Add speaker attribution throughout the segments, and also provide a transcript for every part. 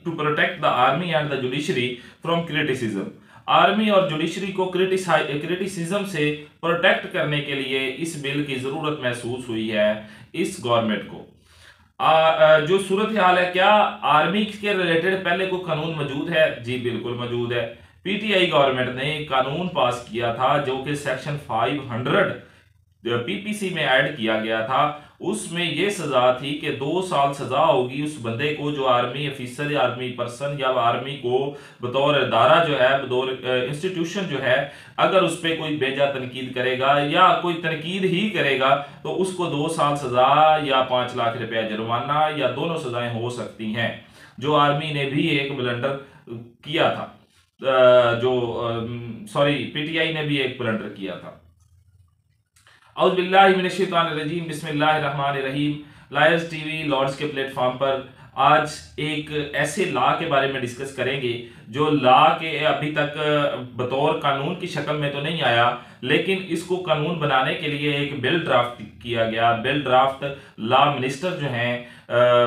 Speaker 1: To protect the army and the judiciary from criticism. Army और judiciary को criticism से protect करने के लिए इस बिल की जरूरत महसूस हुई है इस गवर्नमेंट को। जो सूरत हाल है, क्या आर्मी के रिलेटेड पहले कोई कानून मौजूद है? जी बिल्कुल मौजूद है। पीटीआई गवर्नमेंट ने एक कानून पास किया था जो कि सेक्शन 500 पीपीसी में ऐड किया गया था। उसमें यह सजा थी कि 2 साल सजा होगी उस बंदे को जो आर्मी ऑफिसर या आर्मी पर्सन या आर्मी को बतौर इदारा जो है, बतौर इंस्टीट्यूशन जो है, अगर उस पर कोई बेजा तनकीद करेगा या कोई तनकीद ही करेगा तो उसको 2 साल सजा या 5 लाख रुपया जुर्माना या दोनों सजाएं हो सकती हैं। जो आर्मी ने भी एक ब्लंडर किया था, पीटीआई ने भी एक ब्लंडर किया था। औज़ुबिल्लाहिमिनश्शैतानिर्रजीम, बिस्मिल्लाहिर्रहमानिर्रहीम। लायर्स टीवी लॉर्ड्स के प्लेटफॉर्म पर आज एक ऐसे लॉ के बारे में डिस्कस करेंगे जो लॉ के अभी तक बतौर कानून की शक्ल में तो नहीं आया, लेकिन इसको कानून बनाने के लिए एक बिल ड्राफ्ट किया गया। बिल ड्राफ्ट लॉ मिनिस्टर जो हैं,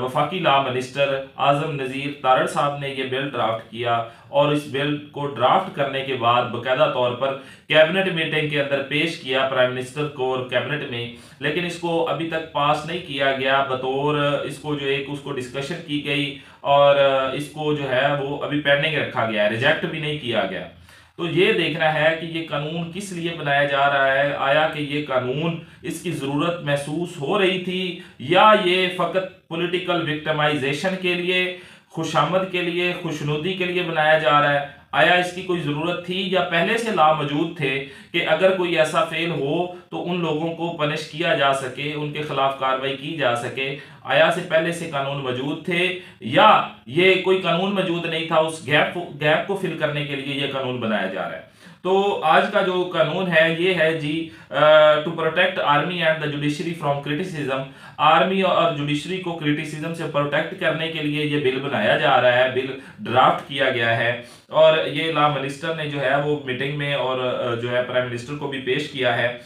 Speaker 1: वफाकी लॉ मिनिस्टर आजम नज़ीर तारड़ साहब ने यह बिल ड्राफ्ट किया और इस बिल को ड्राफ्ट करने के बाद बाकायदा तौर पर कैबिनेट मीटिंग के अंदर पेश किया प्राइम मिनिस्टर को और कैबिनेट में, लेकिन इसको अभी तक पास नहीं किया गया। बतौर इसको जो एक उसको डिस्कशन की गई और इसको जो है वो अभी पेंडिंग रखा गया है, रिजेक्ट भी नहीं किया गया। तो ये देखना है कि ये कानून किस लिए बनाया जा रहा है। आया कि ये कानून इसकी ज़रूरत महसूस हो रही थी या ये फ़कत पॉलिटिकल विक्टिमाइजेशन के लिए, खुशामद के लिए, खुशनुदी के लिए बनाया जा रहा है। आया इसकी कोई ज़रूरत थी या पहले से लॉ मौजूद थे कि अगर कोई ऐसा फेल हो तो उन लोगों को पनिश किया जा सके, उनके खिलाफ कार्रवाई की जा सके। आया से पहले से कानून मौजूद थे या ये कोई कानून मौजूद नहीं था, उस गैप को फिल करने के लिए ये कानून बनाया जा रहा है। तो आज का जो कानून है ये है जी, to protect army and the judiciary from criticism. Army और जुडिशरी को क्रिटिसिज्म से प्रोटेक्ट करने के लिए ये बिल बनाया जा रहा है, बिल ड्राफ्ट किया गया है और ये लॉ मिनिस्टर ने जो है वो मीटिंग में और जो है प्राइम मिनिस्टर को भी पेश किया है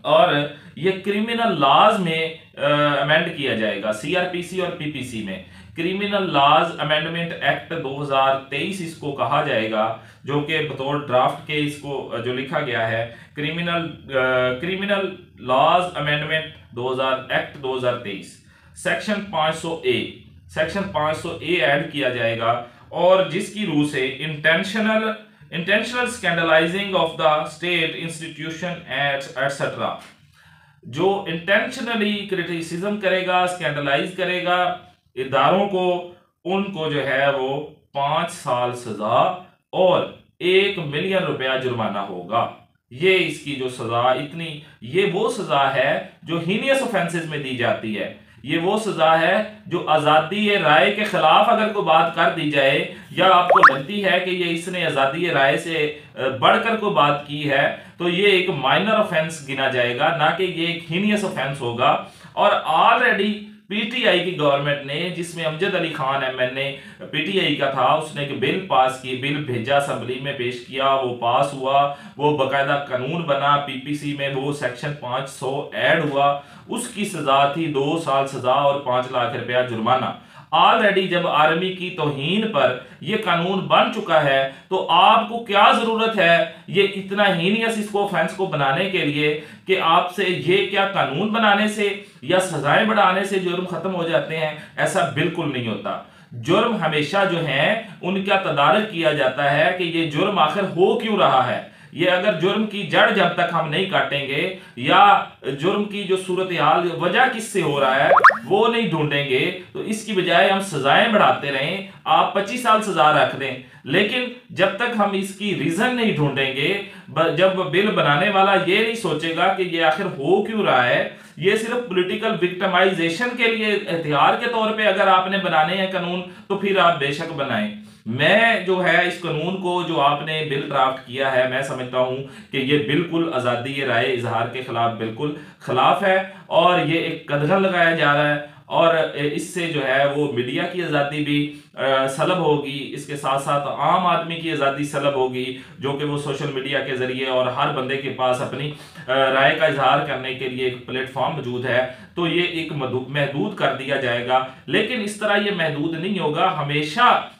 Speaker 1: और ये क्रिमिनल लॉज में अमेंड किया जाएगा। सीआरपीसी और पीपीसी में क्रिमिनल लॉज अमेंडमेंट एक्ट 2023 इसको कहा जाएगा, जो कि बतौर ड्राफ्ट के इसको जो लिखा गया है criminal laws amendment 2023 section 500 A add किया जाएगा और जिसकी रूह से intentional scandalising of the state institution etcetera, जो इंटेंशनली क्रिटिसिज्म करेगा, स्कैंडलाइज करेगा इदारों को, उनको जो है वो 5 साल सजा और 1 मिलियन रुपया जुर्माना होगा। ये इसकी जो सजा इतनी, ये वो सजा है जो हीनियस ऑफेंसेस में दी जाती है। ये वो सजा है जो आज़ादी राय के खिलाफ अगर कोई बात कर दी जाए या आपको लगती है कि ये इसने आज़ादी राय से बढ़कर कोई बात की है तो ये एक माइनर ऑफेंस गिना जाएगा, ना कि ये एक हीनियस ऑफेंस होगा। और ऑलरेडी पीटीआई की गवर्नमेंट ने, जिसमें अमजद अली खान एमएनए पीटीआई का था, उसने एक बिल पास की, बिल भेजा असेंबली में पेश किया, वो पास हुआ, वो बाकायदा कानून बना। पीपीसी में वो सेक्शन 500 ऐड हुआ, उसकी सजा थी 2 साल सजा और 5 लाख रुपया जुर्माना। ऑलरेडी जब आर्मी की तौहीन पर यह कानून बन चुका है तो आपको क्या जरूरत है ये इतना हीनियस इसको ऑफेंस को बनाने के लिए कि आपसे ये क्या कानून बनाने से या सजाएं बढ़ाने से जुर्म खत्म हो जाते हैं? ऐसा बिल्कुल नहीं होता। जुर्म हमेशा जो है उनका तदारक किया जाता है कि ये जुर्म आखिर हो क्यों रहा है। ये अगर जुर्म की जड़ जब तक हम नहीं काटेंगे या जुर्म की जो सूरत हाल वजह किससे हो रहा है वो नहीं ढूंढेंगे तो इसकी बजाय हम सजाएं बढ़ाते रहें, आप 25 साल सजा रख दें, लेकिन जब तक हम इसकी रीजन नहीं ढूंढेंगे, जब बिल बनाने वाला ये नहीं सोचेगा कि ये आखिर हो क्यों रहा है, ये सिर्फ पॉलिटिकल विक्टिमाइजेशन के लिए हथियार के तौर पे अगर आपने बनाने हैं कानून तो फिर आप बेशक बनाएं। मैं जो है इस कानून को जो आपने बिल ड्राफ्ट किया है मैं समझता हूं कि ये बिल्कुल आज़ादी राय इजहार के खिलाफ बिल्कुल खिलाफ है और ये एक कदगन लगाया जा रहा है और इससे जो है वो मीडिया की आज़ादी भी सलब होगी, इसके साथ साथ आम आदमी की आज़ादी सलब होगी, जो कि वो सोशल मीडिया के ज़रिए और हर बंदे के पास अपनी राय का इजहार करने के लिए एक प्लेटफॉर्म मौजूद है, तो ये एक महदूद कर दिया जाएगा। लेकिन इस तरह ये महदूद नहीं होगा। हमेशा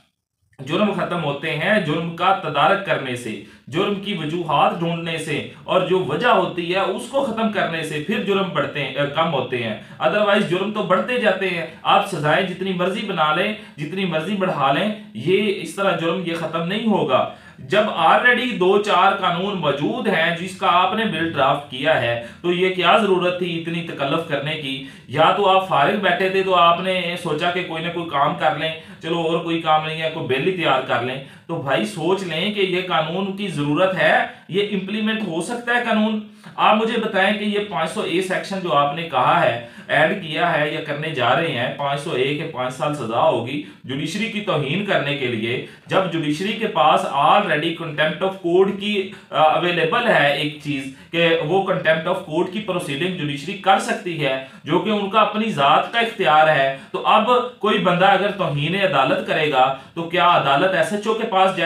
Speaker 1: जुर्म खत्म होते हैं जुर्म का तदारक करने से, जुर्म की वजूहात ढूंढने से, और जो वजह होती है उसको खत्म करने से फिर जुर्म बढ़ते हैं, कम होते हैं। अदरवाइज जुर्म तो बढ़ते जाते हैं। आप सजाएं जितनी मर्जी बना लें, जितनी मर्जी बढ़ा लें, ये इस तरह जुर्म ये खत्म नहीं होगा। जब ऑलरेडी 2-4 कानून मौजूद हैं जिसका आपने बिल ड्राफ्ट किया है, तो ये क्या जरूरत थी इतनी तकल्लुफ करने की। या तो आप फारिग बैठे थे तो आपने सोचा कि कोई ना कोई काम कर लें, चलो और कोई काम नहीं है, कोई बिल ही तैयार कर लें। तो भाई सोच लें कि ये कानून की जरूरत है, ये इंप्लीमेंट हो सकता है कानून। आप मुझे बताएं कि ये 500A सेक्शन जो आपने कहा है, ऐड किया है या करने जा रहे हैं, 500A के 5 साल सजा होगी जुडिशरी की तौहीन करने के लिए। जब जुडिशरी के पास ऑलरेडी कंटेम्प्ट ऑफ कोर्ट की अवेलेबल है एक चीज कि वो कंटेम्प्ट ऑफ कोर्ट की प्रोसीडिंग जुडिशरी कर सकती है, जो कि उनका अपनी जात का इख्तियार है। तो अब कोई बंदा अगर तौहीन अदालत करेगा तो क्या अदालत SHO के पास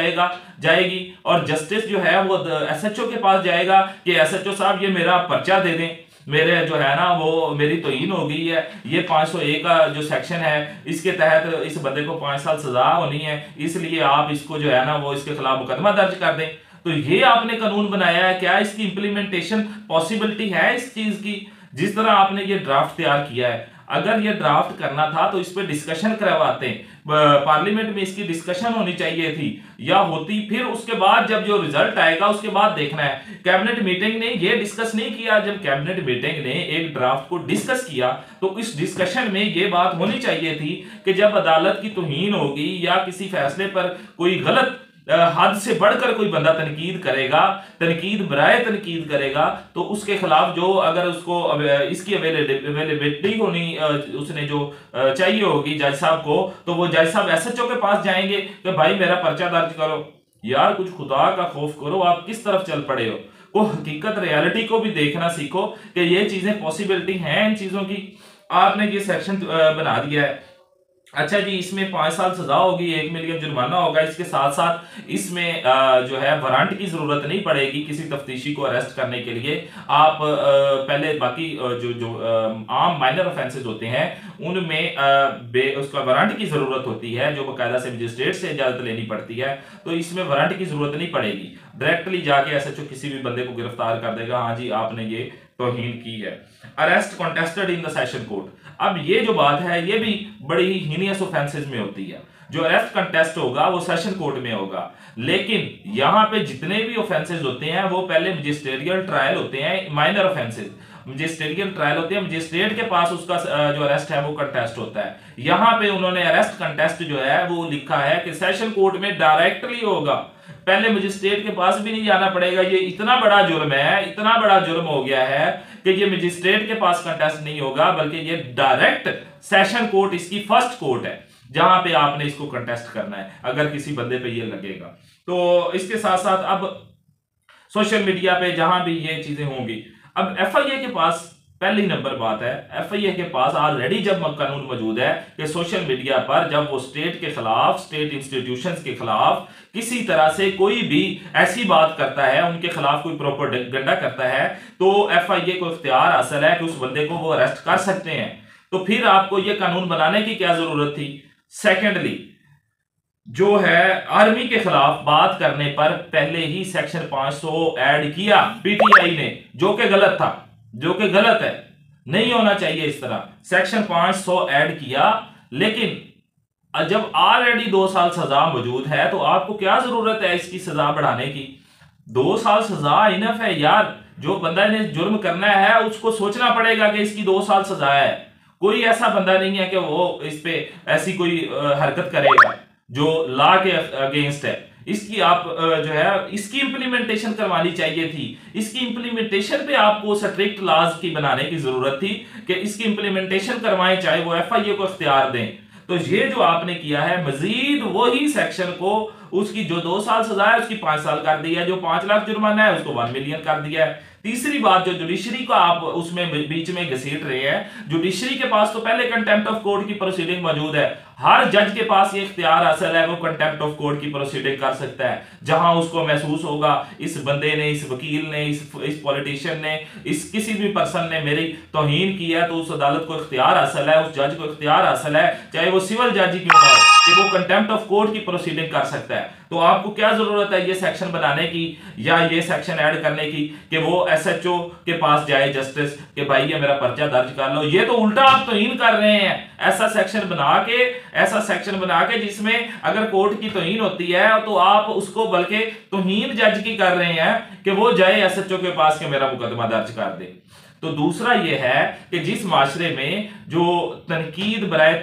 Speaker 1: जाएगी और जस्टिस जो है वो SHO के पास जाएगा कि SHO साहब ये मेरा पर्चा दे दें, मेरे जो है ना वो मेरी तौहीन हो गई है, ये 500A का जो सेक्शन है इसके तहत इस बंदे को 5 साल सजा होनी है, इसलिए आप इसको जो है ना वो इसके खिलाफ मुकदमा दर्ज कर दें। तो ये आपने कानून बनाया है, क्या इसकी इंप्लीमेंटेशन पॉसिबिलिटी है इस चीज की? जिस तरह आपने ये ड्राफ्ट तैयार किया है, अगर ये ड्राफ्ट करना था तो इस पर डिस्कशन करवाते, पार्लियामेंट में इसकी डिस्कशन होनी चाहिए थी या होती, फिर उसके बाद जब जो रिजल्ट आएगा उसके बाद देखना है। कैबिनेट मीटिंग ने ये डिस्कस नहीं किया। जब कैबिनेट मीटिंग ने एक ड्राफ्ट को डिस्कस किया तो इस डिस्कशन में ये बात होनी चाहिए थी कि जब अदालत की तौहीन होगी या किसी फैसले पर कोई गलत हद से बढ़कर कोई बंदा तनकीद करेगा, तनकीद बराए तनकीद करेगा, तो उसके खिलाफ जो अगर उसको इसकी अवेलेबिलिटी होनी उसने जो चाहिए होगी जज साहब को, तो वो जज साहब SHO के पास जाएंगे कि भाई मेरा पर्चा दर्ज करो। यार कुछ खुदा का खौफ करो, आप किस तरफ चल पड़े हो? को हकीकत रियलिटी को भी देखना सीखो कि ये चीजें पॉसिबिलिटी हैं इन चीजों की। आपने ये सेक्शन बना दिया है, अच्छा जी, इसमें 5 साल सजा होगी, 1 मिलियन जुर्माना होगा। इसके साथ साथ इसमें जो है वारंट की जरूरत नहीं पड़ेगी किसी तफ्तीशी को अरेस्ट करने के लिए। आप पहले बाकी जो आम माइनर ऑफेंसेस होते हैं उनमें उसका वारंट की जरूरत होती है, जो बाकायदा से मजिस्ट्रेट से इजाजत लेनी पड़ती है। तो इसमें वारंट की जरूरत नहीं पड़ेगी, डायरेक्टली जाके SHO किसी भी बंदे को गिरफ्तार कर देगा, हाँ जी आपने ये तौहीन की है। Arrest contested in the session court, अब ये जो बात है ये भी बड़ी ही हीनियस ऑफेंसेस में होती है। जो अरेस्ट कंटेस्ट होगा वो सेशन कोर्ट में होगा, लेकिन यहाँ पे जितने भी ऑफेंसेस होते हैं वो पहले मजिस्ट्रियल ट्रायल होते हैं। माइनर ऑफेंसेस मजिस्ट्रियल ट्रायल होते हैं, मजिस्ट्रेट के पास उसका जो अरेस्ट है वो कंटेस्ट होता है। यहाँ पे उन्होंने अरेस्ट कंटेस्ट जो है वो लिखा है कि सेशन कोर्ट में डायरेक्टली होगा, पहले मजिस्ट्रेट के पास भी नहीं जाना पड़ेगा। ये इतना बड़ा जुर्म है, इतना बड़ा जुर्म हो गया है कि ये मजिस्ट्रेट के पास कंटेस्ट नहीं होगा, बल्कि ये डायरेक्ट सेशन कोर्ट इसकी फर्स्ट कोर्ट है जहां पे आपने इसको कंटेस्ट करना है अगर किसी बंदे पे ये लगेगा। तो इसके साथ साथ अब सोशल मीडिया पे जहां भी ये चीजें होंगी, अब FIA के पास पहली नंबर बात है, FIA के पास ऑलरेडी जब कानून मौजूद है कि सोशल मीडिया पर जब वो स्टेट के खिलाफ, स्टेट इंस्टीट्यूशंस के खिलाफ किसी तरह से कोई भी ऐसी बात करता है, उनके खिलाफ कोई प्रोपेगेंडा करता है, तो FIA को इख्तियार हासिल है कि उस बंदे को वो अरेस्ट कर सकते हैं। तो फिर आपको ये कानून बनाने की क्या जरूरत थी? सेकेंडली जो है आर्मी के खिलाफ बात करने पर पहले ही सेक्शन 500 ऐड किया PTI ने, जो कि गलत था, जो कि गलत है, नहीं होना चाहिए इस तरह। सेक्शन 500 ऐड किया, लेकिन जब ऑलरेडी 2 साल सजा मौजूद है तो आपको क्या जरूरत है इसकी सजा बढ़ाने की? 2 साल सजा इनफ है यार। जो बंदा ने जुर्म करना है उसको सोचना पड़ेगा कि इसकी 2 साल सजा है। कोई ऐसा बंदा नहीं है कि वो इस पे ऐसी कोई हरकत करेगा जो लॉ के अगेंस्ट है। इसकी आप जो है इसकी इंप्लीमेंटेशन करवानी चाहिए थी। इसकी इंप्लीमेंटेशन पे आपको स्ट्रिक्ट लॉज की बनाने की जरूरत थी कि इसकी इंप्लीमेंटेशन करवाएं, चाहे वो FIA को इख्तियार दें। तो ये जो आपने किया है, मजीद वही सेक्शन को उसकी जो 2 साल सजा है उसकी 5 साल कर दी है, जो 5 लाख जुर्माना है उसको 1 मिलियन कर दिया है। तीसरी बात, जो जुडिशरी को आप उसमें बीच में घसीट रहे हैं, जुडिशरी के पास तो पहले कंटेम्प्ट ऑफ कोर्ट की प्रोसीडिंग मौजूद है। हर जज के पास ये इख्तियार हासिल है, वो कंटेम्प्ट ऑफ कोर्ट की प्रोसीडिंग कर सकता है। जहां उसको महसूस होगा इस बंदे ने, इस वकील ने, इस पॉलिटिशियन ने, इस किसी भी पर्सन ने मेरी तौहीन की है, तो उस अदालत को इख्तियार हासिल है, उस जज को इख्तियार हासिल है, चाहे वो सिविल जज ही क्यों ना हो, कि वो कंटेम्प्ट ऑफ कोर्ट की प्रोसीडिंग कर सकता है। तो आपको क्या जरूरत है ये सेक्शन बनाने की या ये सेक्शन ऐड करने की कि वो एसएचओ के पास जाए जस्टिस कि भाई ये मेरा पर्चा दर्ज कर लो? ये तो उल्टा आप तौहीन कर रहे हैं। ऐसा सेक्शन बना के जिसमें अगर कोर्ट की तौहीन होती है तो आप उसको बल्कि तौहीन जज की कर रहे हैं कि वो जाए एसएचओ के पास कि मेरा मुकदमा दर्ज कर दे। तो दूसरा यह है कि जिस माशरे में जो तनकीद बराए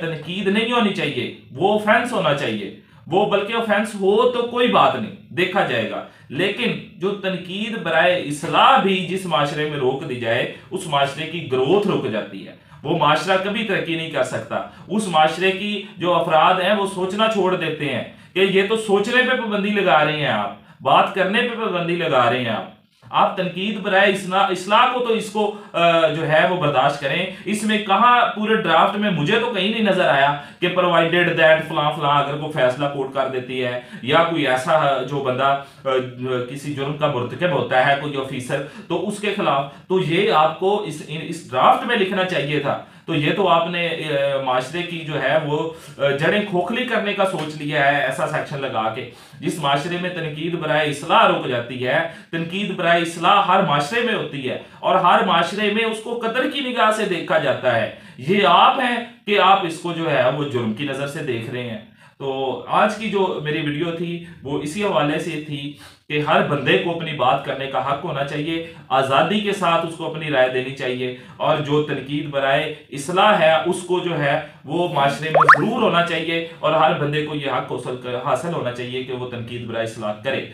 Speaker 1: तनकीद नहीं होनी चाहिए, वो ऑफेंस होना चाहिए, वो बल्कि ऑफेंस हो तो कोई बात नहीं, देखा जाएगा। लेकिन जो तनकीद बराए इस्लाह भी जिस माशरे में रोक दी जाए, उस माशरे की ग्रोथ रुक जाती है, वो माशरा कभी तरक्की नहीं कर सकता। उस माशरे की जो अफराद हैं वो सोचना छोड़ देते हैं कि ये तो सोचने पे पाबंदी लगा रहे हैं, आप बात करने पे पाबंदी लगा रहे हैं। आप तनकीद बराए इस्लाह को तो इसको जो है वो बर्दाश्त करें। इसमें कहां पूरे ड्राफ्ट में मुझे तो कहीं नहीं नजर आया कि प्रोवाइडेड दैट फलां फलां अगर कोई फैसला कोर्ट कर देती है या कोई ऐसा जो बंदा किसी जुर्म का मुर्तकब होता है, कोई ऑफिसर, तो उसके खिलाफ, तो ये आपको इस ड्राफ्ट में लिखना चाहिए था। तो ये तो आपने माशरे की जो है वो जड़ें खोखली करने का सोच लिया है ऐसा सेक्शन लगा के। जिस माशरे में तनकीद बराए इस्लाह रुक जाती है, तनकीद बराए इस्लाह हर माशरे में होती है और हर माशरे में उसको कदर की निगाह से देखा जाता है। ये आप हैं कि आप इसको जो है वो जुर्म की नजर से देख रहे हैं। तो आज की जो मेरी वीडियो थी वो इसी हवाले से थी कि हर बंदे को अपनी बात करने का हक होना चाहिए, आज़ादी के साथ उसको अपनी राय देनी चाहिए, और जो तनकीद बराए इस्लाह है उसको जो है वो माशरे में जरूर होना चाहिए, और हर बंदे को यह हक हासिल होना चाहिए कि वो तनकीद बराए इस्लाह करे।